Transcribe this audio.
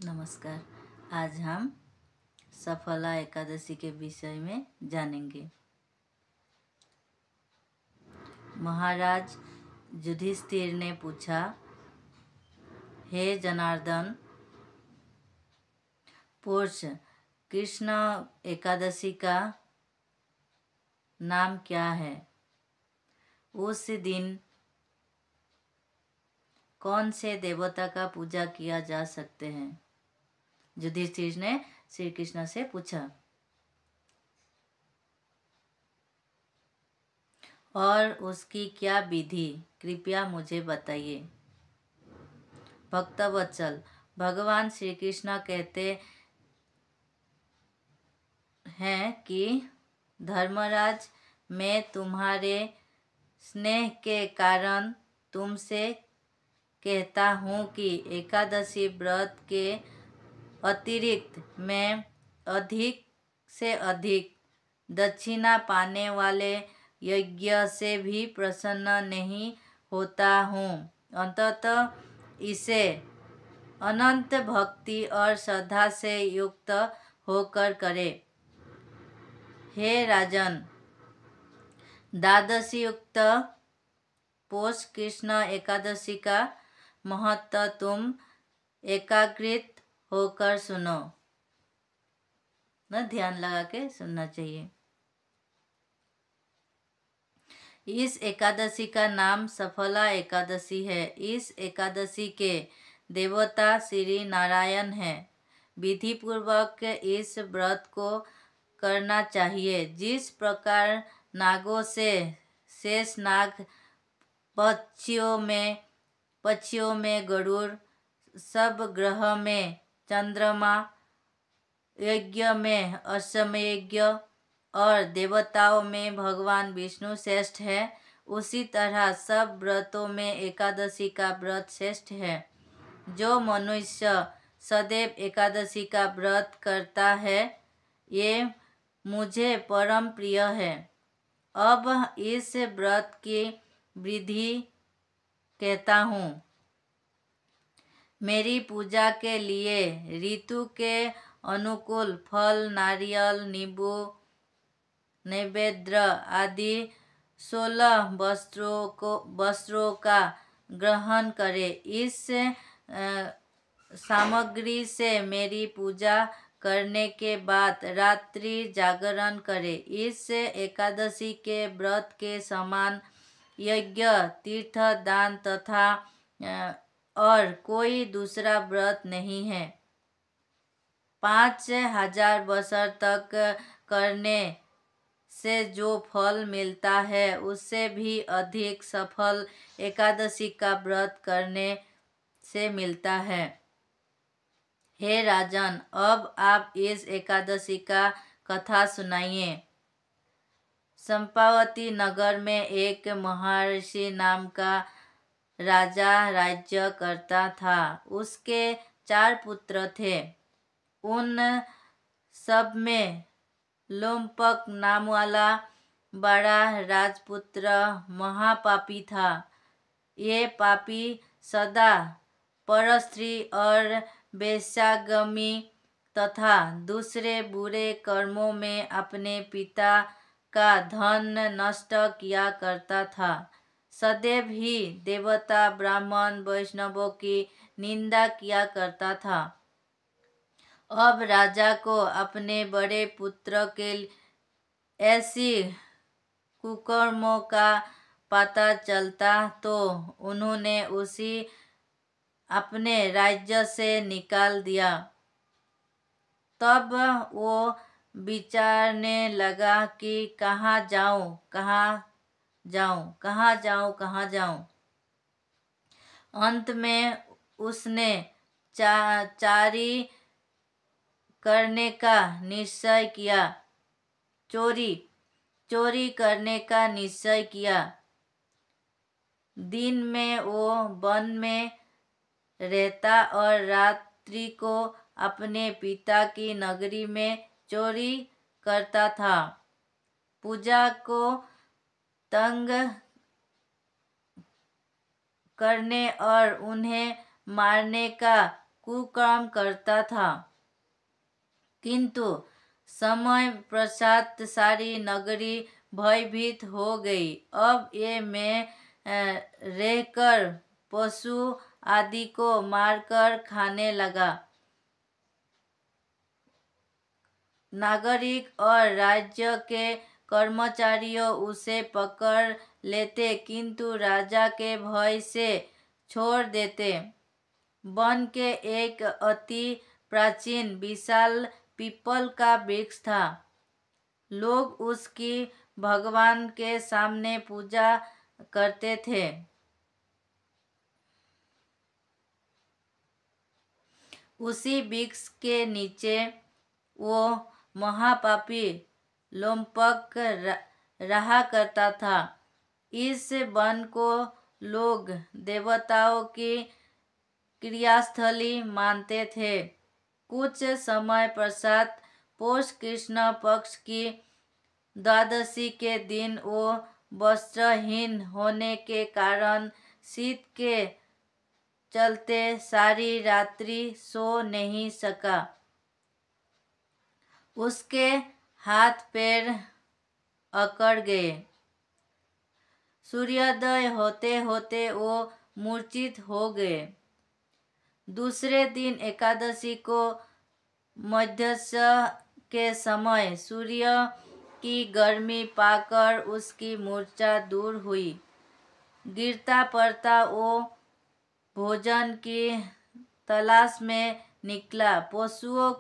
नमस्कार। आज हम सफला एकादशी के विषय में जानेंगे। महाराज युधिष्ठिर ने पूछा, हे जनार्दन, पूछ, कृष्ण एकादशी का नाम क्या है? उस दिन कौन से देवता का पूजा किया जा सकते हैं? युधिष्ठिर ने श्री कृष्ण से पूछा। और उसकी क्या विधि, कृपया मुझे बताइए। भक्तवत्सल, भगवान श्री कृष्ण कहते हैं कि धर्मराज, मैं तुम्हारे स्नेह के कारण तुमसे कहता हूँ कि एकादशी व्रत के अतिरिक्त मैं अधिक से अधिक दक्षिणा पाने वाले यज्ञ से भी प्रसन्न नहीं होता हूँ। अंततः इसे अनंत भक्ति और श्रद्धा से युक्त होकर करे। हे राजन, द्वादशी युक्त पौष कृष्ण एकादशी का महत्व तुम एकाग्रित होकर सुनो। न ध्यान लगा के सुनना चाहिए। इस एकादशी का नाम सफला एकादशी है। इस एकादशी के देवता श्री नारायण हैं। विधि पूर्वक इस व्रत को करना चाहिए। जिस प्रकार नागों से शेष नाग, पक्षियों में गरुड़, सब ग्रह में चंद्रमा, यज्ञ में अश्वमेध और देवताओं में भगवान विष्णु श्रेष्ठ है, उसी तरह सब व्रतों में एकादशी का व्रत श्रेष्ठ है। जो मनुष्य सदैव एकादशी का व्रत करता है, ये मुझे परम प्रिय है। अब इस व्रत की विधि कहता हूँ। मेरी पूजा के लिए ऋतु के अनुकूल फल, नारियल, नींबू, नैवेद्य आदि 16 वस्त्रों का ग्रहण करें। इस सामग्री से मेरी पूजा करने के बाद रात्रि जागरण करें। इस एकादशी के व्रत के समान यज्ञ, तीर्थ, दान तथा और कोई दूसरा व्रत नहीं है। 5000 वर्ष तक करने से जो फल मिलता है, उससे भी अधिक सफल एकादशी का व्रत करने से मिलता है। हे राजन, अब आप इस एकादशी का कथा सुनाइए। चंपावती नगर में एक महर्षि नाम का राजा राज्य करता था। उसके 4 पुत्र थे। उन सब में लोमपक नाम वाला बड़ा राजपुत्र महापापी था। ये पापी सदा परस्त्री और वेश्यागमी तथा दूसरे बुरे कर्मों में अपने पिता का धन नष्ट किया करता था। सदैव ही देवता, ब्राह्मण, वैष्णवों की निंदा किया करता था। अब राजा को अपने बड़े पुत्र के ऐसी कुकर्मों का पता चलता तो उन्होंने उसे अपने राज्य से निकाल दिया। तब वो विचारने लगा कि कहाँ जाऊं। अंत में उसने चारी करने का निश्चय किया। चोरी करने का निश्चय किया। दिन में वो वन में रहता और रात्रि को अपने पिता की नगरी में चोरी करता था। पूजा को तंग करने और उन्हें मारने का कुकर्म करता था। किंतु समय पश्चात सारी नगरी भयभीत हो गई। अब ये में रहकर पशु आदि को मारकर खाने लगा। नागरिक और राज्य के कर्मचारियों उसे पकड़ लेते, किंतु राजा के भय से छोड़ देते। वन के एक अति प्राचीन विशाल पीपल का वृक्ष था। लोग उसकी भगवान के सामने पूजा करते थे। उसी वृक्ष के नीचे वो महापापी लोमपक रहा करता था। इस वन को लोग देवताओं की क्रियास्थली मानते थे। कुछ समय पश्चात पौष कृष्ण पक्ष की द्वादशी के दिन वो वस्त्रहीन होने के कारण शीत के चलते सारी रात्रि सो नहीं सका। उसके हाथ पैर अकड़ गए। सूर्योदय होते होते वो मूर्छित हो गए। दूसरे दिन एकादशी को मध्याह्न के समय सूर्य की गर्मी पाकर उसकी मूर्छा दूर हुई। गिरता पड़ता वो भोजन की तलाश में निकला। पशुओं